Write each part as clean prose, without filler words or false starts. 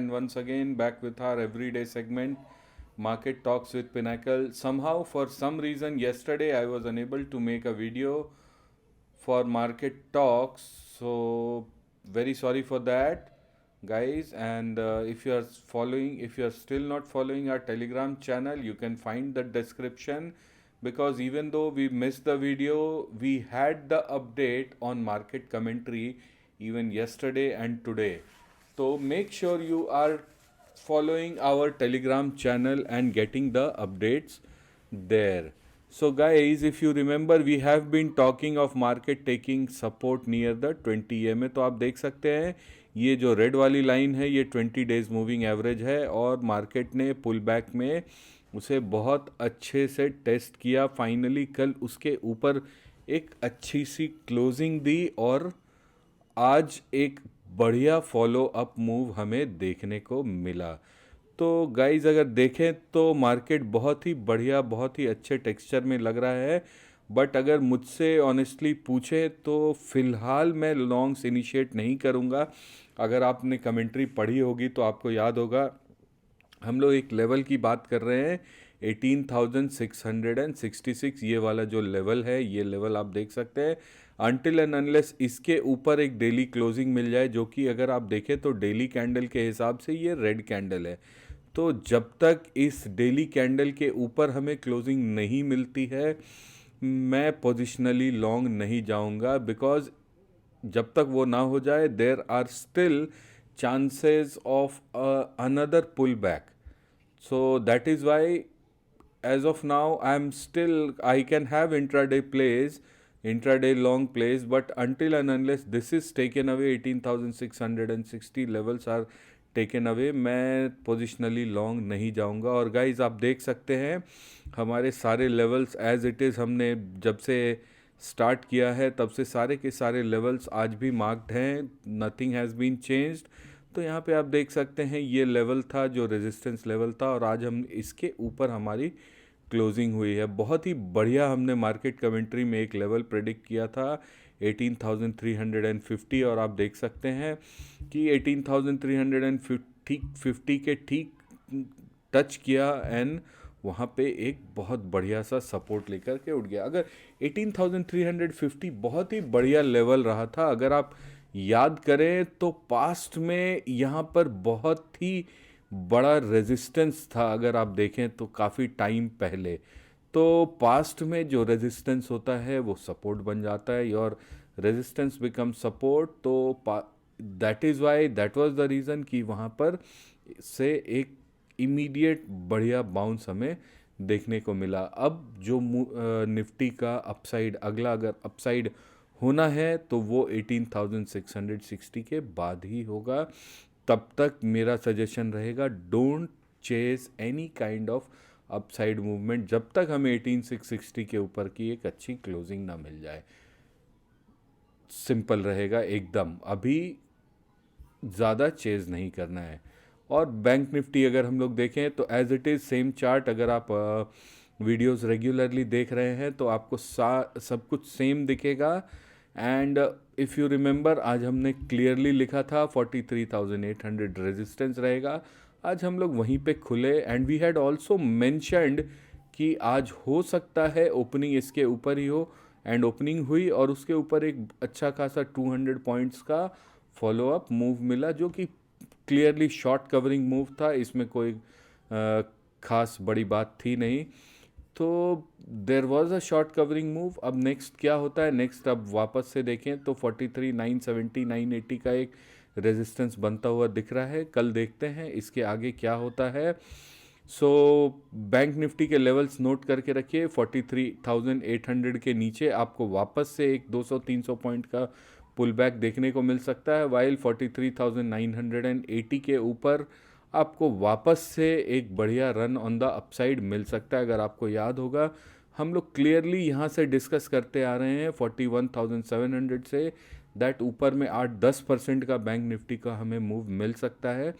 and once again back with our everyday segment, Market Talks with Pinnacle. Somehow, for some reason, yesterday I was unable to make a video for Market Talks, so very sorry for that, guys. And if you are still not following our Telegram channel, you can find the description, because even though we missed the video, we had the update on market commentary even yesterday and today. So make sure you are following our Telegram channel and getting the updates there. So guys, if you remember, we have been talking of market taking support near the 20 EMA. तो आप देख सकते हैं ये जो red वाली line है ये 20 डेज मूविंग एवरेज है, और मार्केट ने पुल बैक में उसे बहुत अच्छे से टेस्ट किया। फाइनली कल उसके ऊपर एक अच्छी सी क्लोजिंग दी, और आज एक बढ़िया फॉलो अप मूव हमें देखने को मिला। तो गाइज अगर देखें तो मार्केट बहुत ही बढ़िया, बहुत ही अच्छे टेक्सचर में लग रहा है। बट अगर मुझसे ऑनेस्टली पूछे तो फ़िलहाल मैं लॉन्ग्स इनिशिएट नहीं करूँगा। अगर आपने कमेंट्री पढ़ी होगी तो आपको याद होगा, हम लोग एक लेवल की बात कर रहे हैं 18,666। ये वाला जो लेवल है, ये लेवल आप देख सकते हैं। अनटिल एंड अनलेस इसके ऊपर एक डेली क्लोजिंग मिल जाए, जो कि अगर आप देखें तो डेली कैंडल के हिसाब से ये रेड कैंडल है। तो जब तक इस डेली कैंडल के ऊपर हमें क्लोजिंग नहीं मिलती है, मैं पोजिशनली लॉन्ग नहीं जाऊंगा, बिकॉज जब तक वो ना हो जाए there are still chances of another pullback. So that is why as of now I can have intraday long plays, but until and unless this is taken away, 18,660 levels are taken away, मैं positionally long नहीं जाऊंगा। और guys आप देख सकते हैं हमारे सारे लेवल्स एज इट इज़, हमने जब से स्टार्ट किया है तब से सारे के सारे लेवल्स आज भी मार्क्ड हैं, नथिंग हैज़ बीन चेंज्ड। तो यहाँ पे आप देख सकते हैं ये लेवल था जो रेजिस्टेंस लेवल था, और आज हम इसके ऊपर हमारी क्लोजिंग हुई है। बहुत ही बढ़िया हमने मार्केट कमेंट्री में एक लेवल प्रेडिक्ट किया था 18,350, और आप देख सकते हैं कि 18,350 के ठीक टच किया, एंड वहाँ पे एक बहुत बढ़िया सा सपोर्ट लेकर के उठ गया। अगर 18,350 बहुत ही बढ़िया लेवल रहा था। अगर आप याद करें तो पास्ट में यहाँ पर बहुत ही बड़ा रेजिस्टेंस था, अगर आप देखें तो काफ़ी टाइम पहले। तो पास्ट में जो रेजिस्टेंस होता है वो सपोर्ट बन जाता है, और रेजिस्टेंस बिकम सपोर्ट। तो that is why, that was the reason कि वहाँ पर से एक इमीडिएट बढ़िया बाउंस हमें देखने को मिला। अब जो निफ्टी का अपसाइड, अगला अगर अपसाइड होना है तो वो 18,660 के बाद ही होगा। तब तक मेरा सजेशन रहेगा, don't chase any kind of upside movement जब तक हमें 18,660 के ऊपर की एक अच्छी क्लोजिंग ना मिल जाए। सिंपल रहेगा एकदम, अभी ज़्यादा चेज नहीं करना है। और बैंक निफ्टी अगर हम लोग देखें तो as it is same chart, अगर आप वीडियोस रेगुलरली देख रहे हैं तो आपको सब कुछ सेम दिखेगा। एंड इफ़ यू रिमेंबर, आज हमने क्लियरली लिखा था 43,800 रेजिस्टेंस रहेगा। आज हम लोग वहीं पे खुले, and we had also mentioned कि आज हो सकता है ओपनिंग इसके ऊपर ही हो, एंड ओपनिंग हुई और उसके ऊपर एक अच्छा खासा 200 पॉइंट्स का फॉलो अप मूव मिला, जो कि क्लियरली शॉर्ट कवरिंग मूव था। इसमें कोई खास बड़ी बात थी नहीं। तो there was a short covering move. अब नेक्स्ट क्या होता है, नेक्स्ट अब वापस से देखें तो 43,970 980 का एक रेजिस्टेंस बनता हुआ दिख रहा है। कल देखते हैं इसके आगे क्या होता है। सो बैंक निफ्टी के लेवल्स नोट करके रखिए। 43,800 के नीचे आपको वापस से एक 200-300 पॉइंट का पुल बैक देखने को मिल सकता है, वाइल 43,980 के ऊपर आपको वापस से एक बढ़िया रन ऑन द अपसाइड मिल सकता है। अगर आपको याद होगा, हम लोग क्लियरली यहाँ से डिस्कस करते आ रहे हैं 41,700 से, दैट ऊपर में 8-10% का बैंक निफ्टी का हमें मूव मिल सकता है।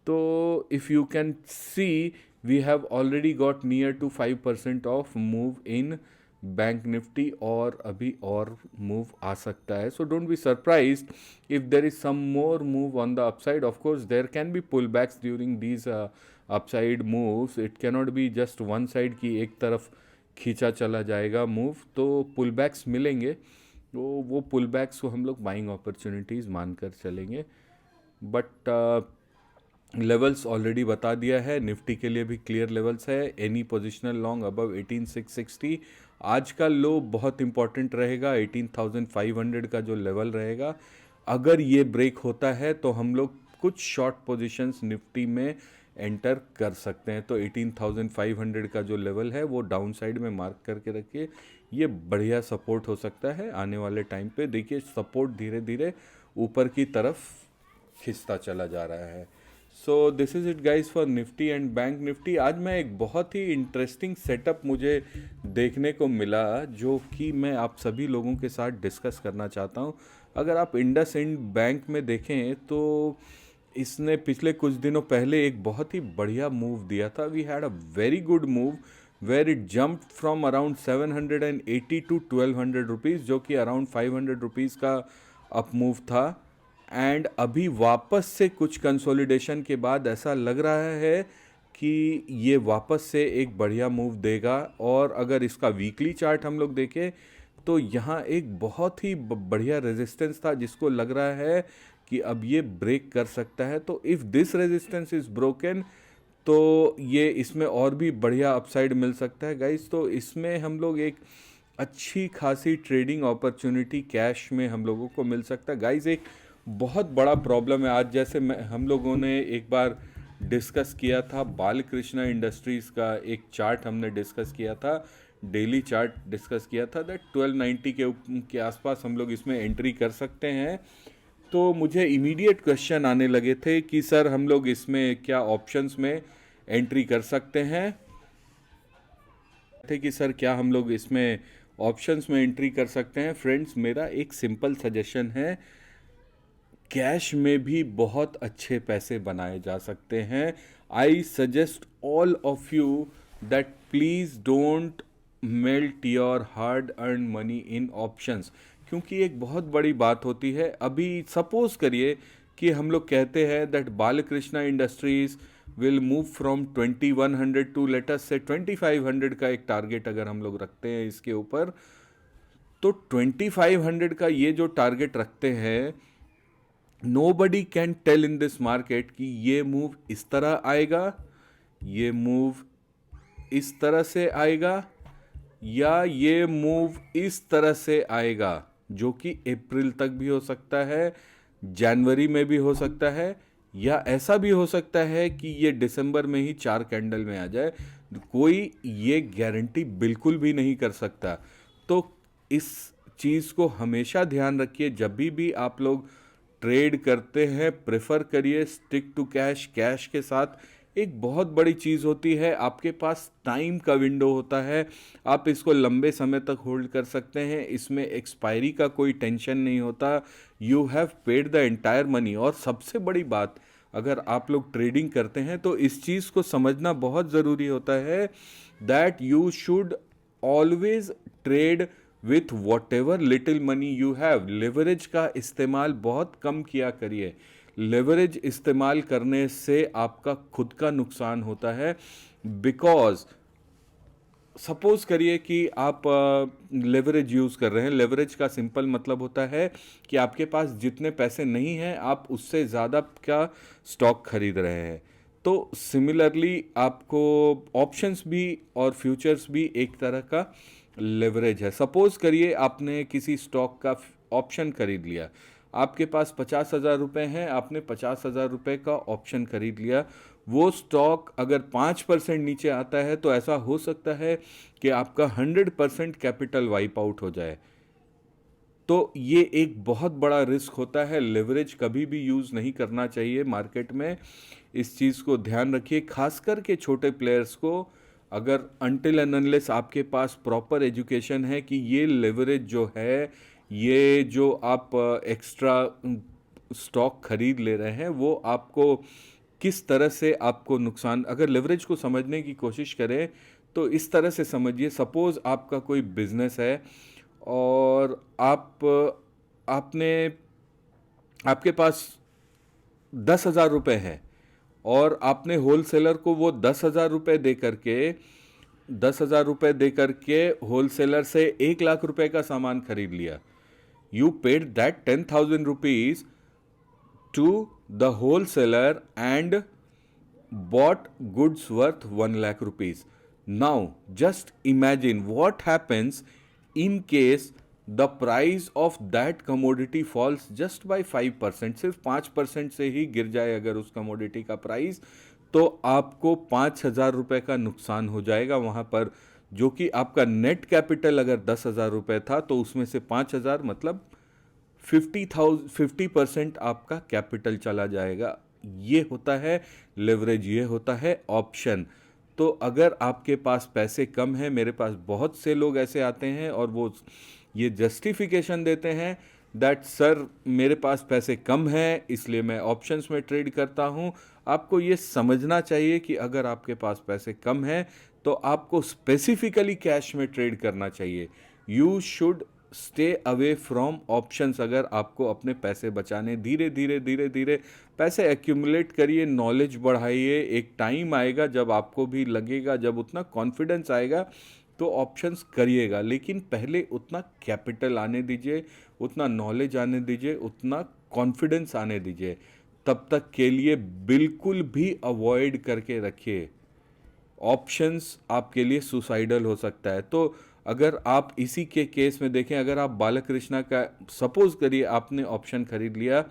तो if you can see, we have already got near to 5% of move in bank Nifty और अभी और मूव आ सकता है. So don't be surprised if there is some more move on the upside. Of course there can be pullbacks during these upside moves. It cannot be just one side की एक तरफ खींचा चला जाएगा मूव, तो पुलबैक्स मिलेंगे. तो वो पुलबैक्स को हम लोग बाइंग अपॉर्चुनिटीज़ मानकर चलेंगे. बट लेवल्स ऑलरेडी बता दिया है. निफ्टी के लिए भी क्लियर लेवल्स है. Any positional long above 18660. आज का लो बहुत इंपॉर्टेंट रहेगा. 18500 का जो लेवल रहेगा, अगर ये ब्रेक होता है तो हम लोग कुछ शॉर्ट पोजीशंस निफ्टी में एंटर कर सकते हैं. तो 18500 का जो लेवल है वो डाउन साइड में मार्क करके रखिए. ये बढ़िया सपोर्ट हो सकता है आने वाले टाइम पे. देखिए सपोर्ट धीरे धीरे ऊपर की तरफ खिंचता चला जा रहा है. So this is it guys for Nifty and bank Nifty. आज मैं एक बहुत ही इंटरेस्टिंग सेटअप मुझे देखने को मिला जो कि मैं आप सभी लोगों के साथ डिस्कस करना चाहता हूँ. अगर आप इंडसइंड बैंक में देखें तो इसने पिछले कुछ दिनों पहले एक बहुत ही बढ़िया मूव दिया था. We had a very good move where it jump from around 780 to 1200 rupees, जो कि अराउंड 500 रुपीज़ का अप मूव था. एंड अभी वापस से कुछ कंसोलिडेशन के बाद ऐसा लग रहा है कि ये वापस से एक बढ़िया मूव देगा. और अगर इसका वीकली चार्ट हम लोग देखें तो यहाँ एक बहुत ही बढ़िया रेजिस्टेंस था जिसको लग रहा है कि अब ये ब्रेक कर सकता है. तो if this resistance is broken तो ये इसमें और भी बढ़िया अपसाइड मिल सकता है गाइस. तो इसमें हम लोग एक अच्छी खासी ट्रेडिंग अपॉर्चुनिटी कैश में हम लोगों को मिल सकता है गाइस. एक बहुत बड़ा प्रॉब्लम है आज, जैसे हम लोगों ने एक बार डिस्कस किया था बालकृष्णा इंडस्ट्रीज़ का एक चार्ट हमने डिस्कस किया था, डेली चार्ट डिस्कस किया था. दैट 1290 के आसपास हम लोग इसमें एंट्री कर सकते हैं. तो मुझे इमीडिएट क्वेश्चन आने लगे थे कि सर हम लोग इसमें क्या ऑप्शंस में एंट्री कर सकते हैं, थे कि सर क्या हम लोग इसमें ऑप्शंस में एंट्री कर सकते हैं. फ्रेंड्स मेरा एक सिंपल सजेशन है, कैश में भी बहुत अच्छे पैसे बनाए जा सकते हैं. I suggest all of you that please don't melt your hard earn money in options, क्योंकि एक बहुत बड़ी बात होती है. अभी सपोज करिए कि हम लोग कहते हैं that Balkrishna Industries will move from 2100 to let us say 2500 का एक टारगेट अगर हम लोग रखते हैं इसके ऊपर, तो 2500 का ये जो टारगेट रखते हैं, nobody can tell in this market कि ये मूव इस तरह आएगा, ये मूव इस तरह से आएगा, या ये मूव इस तरह से आएगा, जो कि अप्रैल तक भी हो सकता है, जनवरी में भी हो सकता है, या ऐसा भी हो सकता है कि ये दिसंबर में ही 4 कैंडल में आ जाए. कोई ये गारंटी बिल्कुल भी नहीं कर सकता. तो इस चीज़ को हमेशा ध्यान रखिए. जब भी आप लोग ट्रेड करते हैं प्रेफर करिए स्टिक टू कैश. कैश के साथ एक बहुत बड़ी चीज़ होती है, आपके पास टाइम का विंडो होता है. आप इसको लंबे समय तक होल्ड कर सकते हैं. इसमें एक्सपायरी का कोई टेंशन नहीं होता. You have paid the entire money. और सबसे बड़ी बात, अगर आप लोग ट्रेडिंग करते हैं तो इस चीज़ को समझना बहुत ज़रूरी होता है that you should always trade with what ever little money you have. Leverage का इस्तेमाल बहुत कम किया करिए. लेवरेज इस्तेमाल करने से आपका खुद का नुकसान होता है. बिकॉज सपोज करिए कि आप लेवरेज यूज़ कर रहे हैं. लेवरेज का सिंपल मतलब होता है कि आपके पास जितने पैसे नहीं हैं आप उससे ज़्यादा का स्टॉक खरीद रहे हैं. तो सिमिलरली आपको ऑप्शंस भी और फ्यूचर्स भी एक तरह का लेवरेज है. सपोज करिए आपने किसी स्टॉक का ऑप्शन खरीद लिया, आपके पास 50,000 रुपये हैं, आपने 50,000 रुपये का ऑप्शन खरीद लिया. वो स्टॉक अगर 5% नीचे आता है तो ऐसा हो सकता है कि आपका 100% कैपिटल वाइप आउट हो जाए. तो ये एक बहुत बड़ा रिस्क होता है. लेवरेज कभी भी यूज़ नहीं करना चाहिए मार्केट में. इस चीज़ को ध्यान रखिए, खास करके छोटे प्लेयर्स को. अगर अनटिल एंड अनलेस आपके पास प्रॉपर एजुकेशन है कि ये लेवरेज जो है, ये जो आप एक्स्ट्रा स्टॉक खरीद ले रहे हैं वो आपको किस तरह से आपको नुकसान, अगर लेवरेज को समझने की कोशिश करें तो इस तरह से समझिए, सपोज़ आपका कोई बिजनेस है और आपने आपके पास 10,000 रुपये है और आपने होलसेलर को वो 10,000 रुपये दे करके होलसेलर से 1,00,000 रुपये का सामान खरीद लिया. You paid that 10,000 rupees to the wholesaler and bought goods worth 1,00,000 rupees. Now, just imagine what happens in case the price of that commodity falls just by 5%. सिर्फ 5% से ही गिर जाए अगर उस कमोडिटी का प्राइस, तो आपको 5,000 रुपये का नुकसान हो जाएगा वहाँ पर, जो कि आपका नेट कैपिटल अगर 10,000 रुपये था तो उसमें से 5,000 मतलब 50% आपका कैपिटल चला जाएगा. ये होता है लेवरेज, ये होता है ऑप्शन. तो अगर आपके पास पैसे कम हैं, मेरे पास बहुत से लोग ऐसे आते हैं और वो ये जस्टिफिकेशन देते हैं दैट सर मेरे पास पैसे कम हैं इसलिए मैं ऑप्शंस में ट्रेड करता हूँ. आपको ये समझना चाहिए कि अगर आपके पास पैसे कम हैं तो आपको स्पेसिफिकली कैश में ट्रेड करना चाहिए. You should stay away from options. अगर आपको अपने पैसे बचाने, धीरे धीरे पैसे एक्यूमुलेट करिए, नॉलेज बढ़ाइए. एक टाइम आएगा जब आपको भी लगेगा, जब उतना कॉन्फिडेंस आएगा तो ऑप्शंस करिएगा, लेकिन पहले उतना कैपिटल आने दीजिए, उतना नॉलेज आने दीजिए, उतना कॉन्फिडेंस आने दीजिए. तब तक के लिए बिल्कुल भी अवॉइड करके रखिए. ऑप्शंस आपके लिए सुसाइडल हो सकता है. तो अगर आप इसी के केस में देखें, अगर आप बालकृष्णा का सपोज करिए आपने ऑप्शन खरीद लिया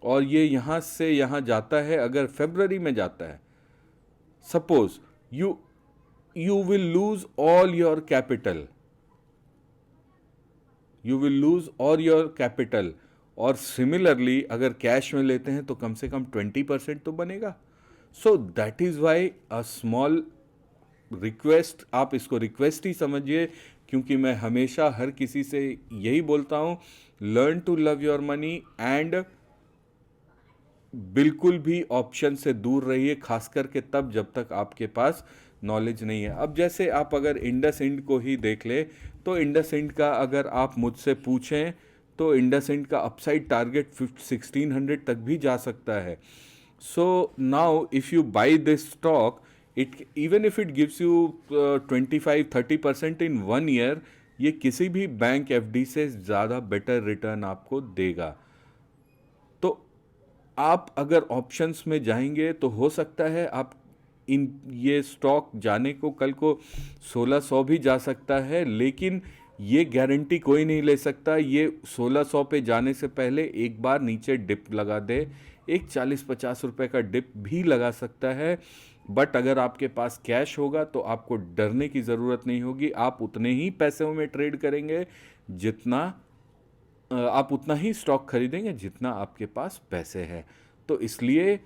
और ये यहाँ से यहाँ जाता है, अगर फरवरी में जाता है, suppose you will lose all your capital. You will lose all your capital. और सिमिलरली अगर कैश में लेते हैं तो कम से कम 20% तो बनेगा. So that is why a small request, आप इसको रिक्वेस्ट ही समझिए, क्योंकि मैं हमेशा हर किसी से यही बोलता हूँ, learn to love your money and बिल्कुल भी ऑप्शन से दूर रहिए, खास करके तब जब तक आपके पास नॉलेज नहीं है. अब जैसे आप अगर इंडस इंड को ही देख ले, तो इंडस इंड का अगर आप मुझसे पूछें तो इंडस इंड का अपसाइड टारगेट 1600 तक भी जा सकता है. So now if you by this stock, it even if it gives you 25-30% in 1 year, ये किसी भी बैंक एफडी से ज़्यादा बेटर रिटर्न आपको देगा. तो आप अगर ऑप्शंस में जाएंगे तो हो सकता है आप ये स्टॉक जाने को कल को 1600 भी जा सकता है, लेकिन ये गारंटी कोई नहीं ले सकता. ये 1600 पे जाने से पहले एक बार नीचे डिप लगा दे, एक 40-50 रुपए का डिप भी लगा सकता है. बट अगर आपके पास कैश होगा तो आपको डरने की ज़रूरत नहीं होगी. आप उतने ही पैसों में ट्रेड करेंगे जितना आप उतना ही स्टॉक खरीदेंगे जितना आपके पास पैसे हैं. तो इसलिए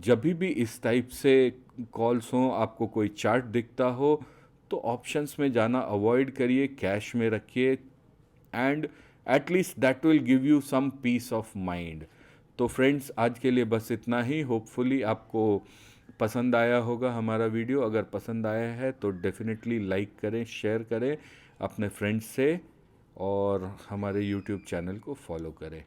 जब भी इस टाइप से कॉल्स हों, आपको कोई चार्ट दिखता हो, तो ऑप्शंस में जाना अवॉइड करिए, कैश में रखिए, and at least that will give you some peace of mind. तो फ्रेंड्स, आज के लिए बस इतना ही. होपफुली आपको पसंद आया होगा हमारा वीडियो. अगर पसंद आया है तो डेफिनेटली लाइक करें, शेयर करें अपने फ्रेंड्स से, और हमारे यूट्यूब चैनल को फॉलो करें.